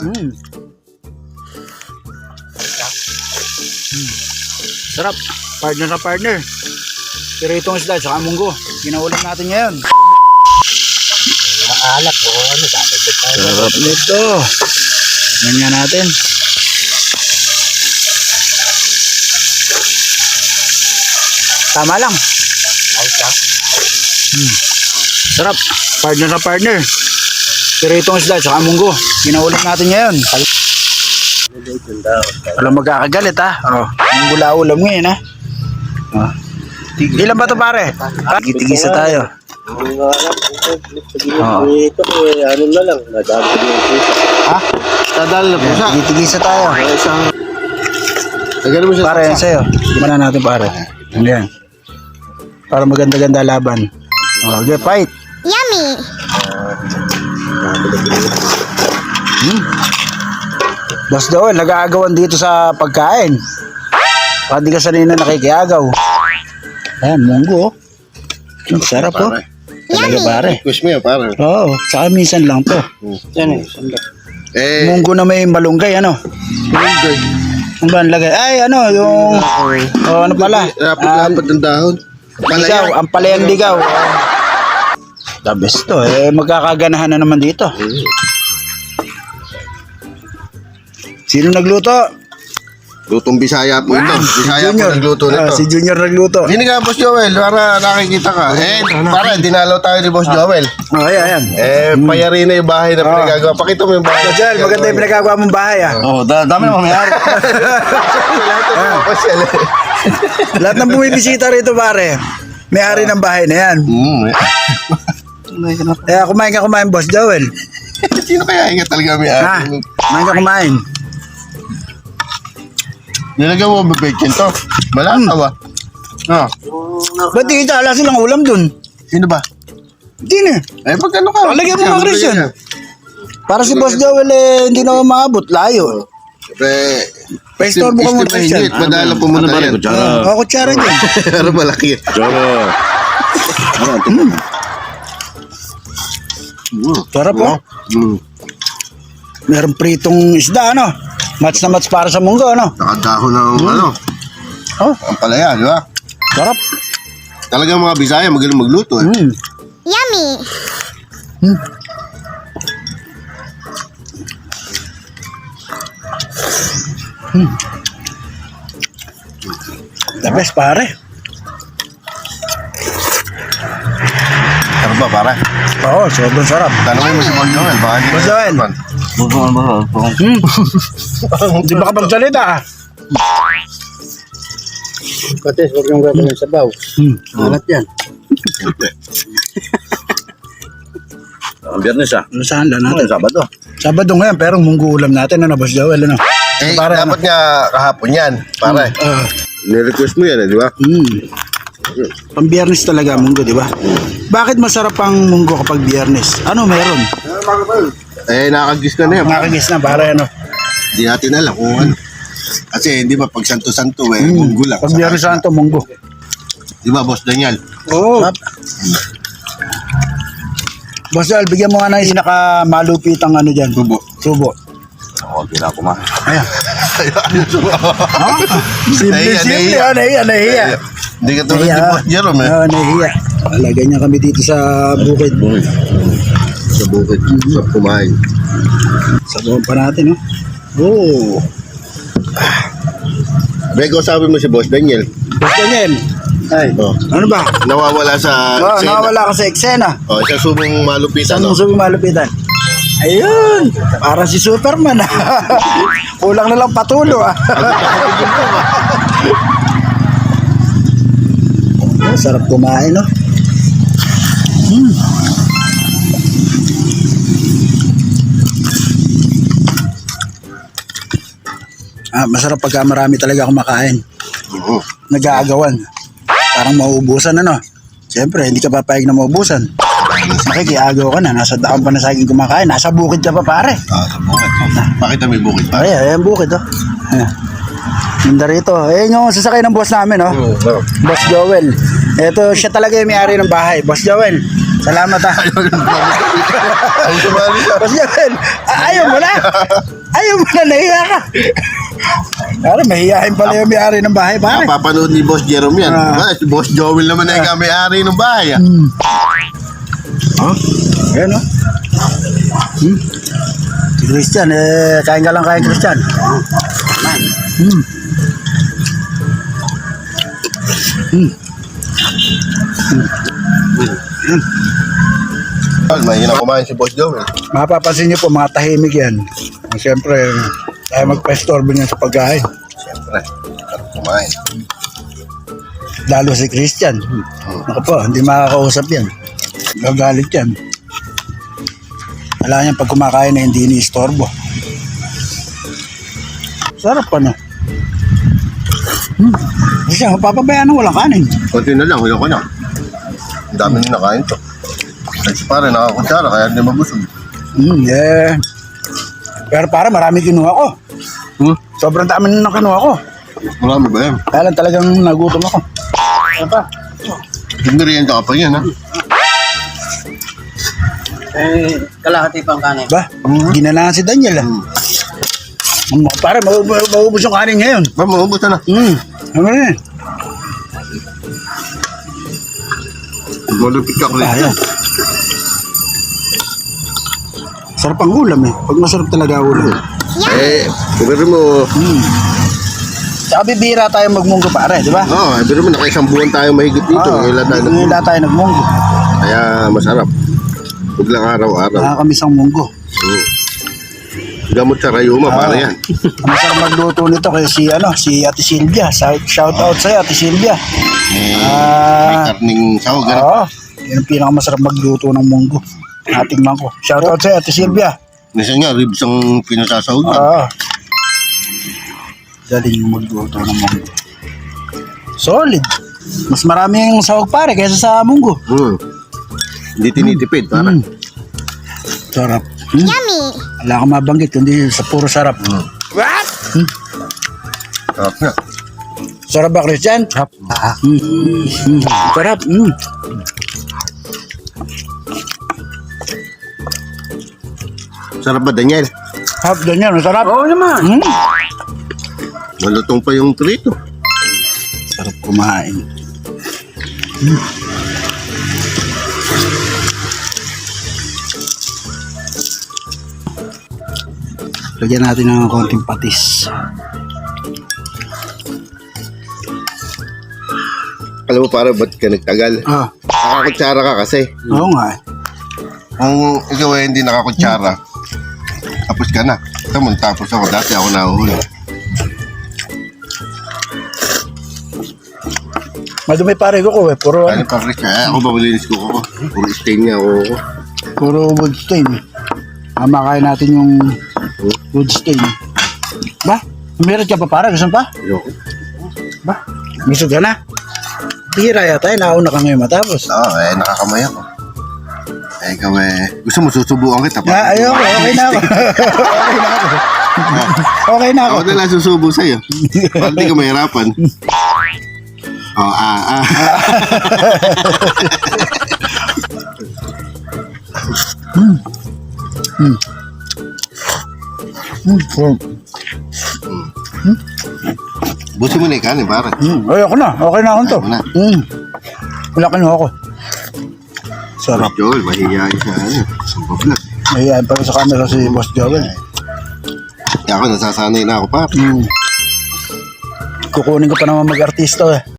Mm. Sarap. Partner na partner. Pero itong isda, saka munggo. Ginaulam natin ngayon. Maalat o ano, dadagdag tayo. Sarap nito. Ganyan natin. Tama lang. Out lang. Sarap. Partner na partner. Pero itong isda, saka munggo. Ginaulam natin ngayon. Alam magkakagalit ha. Oh, munggo ulam ngayon ha. Oh. Ilan ba ito pare? Tigisa tayo. Ito ano na lang, nadami yung pusa. Ha? Dadal na pusa. Tigisa tayo. Tagalan mo siya. Pare yan sa'yo. Gimana natin pare. Ano yan? Para maganda-ganda laban. Okay, fight. Yummy! Boss Joel, nag-aagawan dito sa pagkain. Baka di ka sanay na nakikiagaw. Ayan, munggo. Ang sarap po. Talaga pare. Request mo yan, pare. Oo, saka minsan lang to. Yan Munggo na may malunggay, ano? Ano ba ang lagay? Ay, ano, yung... Oh, ano pala? Rapat-rapat ng dahon. Ligaw, ang palayang ligaw. The best to, magkakaganahan na naman dito. Sino nagluto? Lutong Bisaya po ito. Bisaya po Junior. nagluto nito. Si Junior nagluto. Hindi ka, Boss Joel, para nakikita ka. Para dinalaw tayo ni Boss Joel. Oh, ayan. Payari na yung bahay na pinagagawa. Pakita mo yung bahay. Joel, maganda yung pinagagawa mong bahay ah. Oo, dami na mamayari. Lahat ng bumibisita rito pare, may-ari ng bahay na yan. Kaya kumain ka Boss Joel. Sino kaya ingat talaga may-ari? Ha? Kumain ka kumain. Nilagyan mo ba bacon to? Malakaw ah. Ba't di kita ala silang ulam dun? Sino ba? Hindi na. Pag ano ka? Lagyan mo mga Christian. Para si Boss Joel hindi na maabot. Layo. Pa-store mo ka muna Christian. Madala pumunta yan. Kutsara dyan. Pero malaki. Sarap po. Meron pritong isda ano. Match na match para sa munggo ano. Nakadahon ng ano. Ang palaya, di ba? Sarap. Talagang mga Bisaya magaling magluto eh. Yummy! The best pare. Ano ba, pare? Oo, sobrang sarap. Tanongin mo si Boss Joel. Baka hindi Boss Joel. Hindi ba kapag salita ah? Kates, huwag yung gagawin sa baw. Alat yan. Ang Biyernes ah. Ano saan lang natin? Sabado. Sabado ngayon, pero munggo ulam natin ano, Boss Joel ano? Pare, Dapat nga kahapon yan, pare. Nirequest mo yan, di ba? Pang-biyernes talaga munggo, di ba? Bakit masarap ang munggo kapag biyernes? Ano meron? Nakagis ka na yan. Nakagis na, para ano? Hindi natin alam kung ano. Kasi hindi ba pag santo-santo munggo lang. Pag biyernes santo, munggo. Di ba, Boss Daniel? Oo. Boss Joel, bigyan mo nga ng pinakamalupitang ano dyan. Subo. Subo. Oo, hindi na ako ma. Ayan. Nahiya. Nahiya. Hindi ka tulad ni Boss Jerome eh. Oo, nahiya. Alagay niya kami dito sa bukid. Sa bukid. Sa kumain. Sabawan pa natin, no? Oo. Beko, sabi mo si Boss Daniel. Boss Daniel. Ay, ano ba? Nawawala sa eksena. Nawawala ka sa eksena. Sa subong malupitan. Saan mo sabi malupitan? Ayun, para si Superman. Kulang na lang patulo. Sarap kumain, no? Masarap pagka marami talaga kumakain. Nag-aagawan. Parang mauubusan, ano? Siyempre, hindi ka papayag na maubusan. Makikiagaw ka na, nasa daan pa na saging kumakain, nasa bukid ka pa pare. Sa bukid. Bakit may bukid pa? Ayan bukid oh. Ganda rito. Ayan yung sasakay ng boss namin oh. Boss Joel. Ito siya talaga yung may-ari ng bahay. Boss Joel, Salamat ha. Ay, sumali ka. Boss Joel, ayaw mo na. Ayaw mo na, nahiya ka. Pare, mahihayin pala yung may-ari ng bahay, pare. Napapanood ni Boss Jerome yan. Si Boss Joel naman ay kami-ari ng bahay. Oh, ayan o. Si Christian, kain ka lang kain, Christian. Mahina kumain si Boss Joel. Mapapansin niyo po, mga tahimik yan. Siyempre, tayo magpa-storbo niyan sa pagkain. Siyempre, sarap kumain. Lalo si Christian. Ako po, hindi makakausap yan. Gagalit yan. Alam niya pag kumakain na hindi ni-istorbo. Sarap pa no. Kasi papabayaan na walang kanin. Konti na lang, huyo ko na. Ang dami na nakain to. Kasi pare, nakakutsara, kaya hindi mabusog. Yeah. Pero para marami kinuha ko. Sobrang dami na kinuha ko. Marami ba yan? Kaya lang talagang nagutom ako. Ano pa? Merienda ka pa yan, ha? Kalahati pang kanin. Ba? Ginanahan si Daniel ah. Para maubos yung kanin ngayon. Ba, maubos na. Ano rin? Malupit ka, Chris. Ayan. Sarap ang ulam eh. Pag masarap talaga ulam. Pero mo, Saka bibira tayo magmunggo pare, di ba? pero mo, naka-isang buwan tayo mahigit dito. Ngayon lahat tayo nagmunggo. Kaya masarap. Huwag lang araw-araw. Nakakamiss ang munggo. Gamot sa rayuma, para yan. Ang masarap magluto nito kay si Ate Silvia. Shout out sa'yo, Ate Silvia. May karning sahog, gano'n. Oo. Yan ang pinakamasarap magluto ng munggo. Ating mangko. Shout out sa'yo, Ate Silvia. Minsan nga, ribs ang pinasasahog. Oo. Galing yung magluto ng munggo. Solid. Mas maraming sahog pare kaysa sa munggo. Hindi tinitipid, para. Sarap. Yummy. Wala kang mabanggit kundi sa puro sarap. What? Sarap nga. Sarap ba, Christian? Sarap. Sarap. Sarap ba, Daniel? Sarap din yan. Masarap. Oo naman. Malutong pa yung trito. Sarap kumain. Lagyan natin ng konting patis. Alam mo, para ba't ka nagtagal? Nakakutsara ka kasi. Oo nga eh. Kung ikaw ay hindi nakakutsara, tapos ka na. Tapos ako, dati ako nahuhuli. Madumi pare ko eh. Puro, Kaya pa, Chris, ako babalinis ko ako. Puro stain niya ako. puro wood stain. Makain natin yung wood stain. Ba? Meron ka pa pare? Gusto mo pa? Ayoko. Ba? Gusto ka na? Tira yata eh. Nauna ka ngayon matapos. Nakakamay ako. Ikaw gusto mo susubukan kita? Ayoko. Okay na ako. Okay na ako. Ako na lang susubo sa'yo. Para di ka mahirapan. Busi mo na yung kanin, pare. Ayoko na. Okay na ako to. Ayaw mo na. Wala kinuha ko. Sarap. Joel, mahihiyain sa sa vlog. Ayan pa sa camera si Boss Joel. Kaya ako, nasasanay na ako, pare. Kukunin ko pa naman mag-artista eh.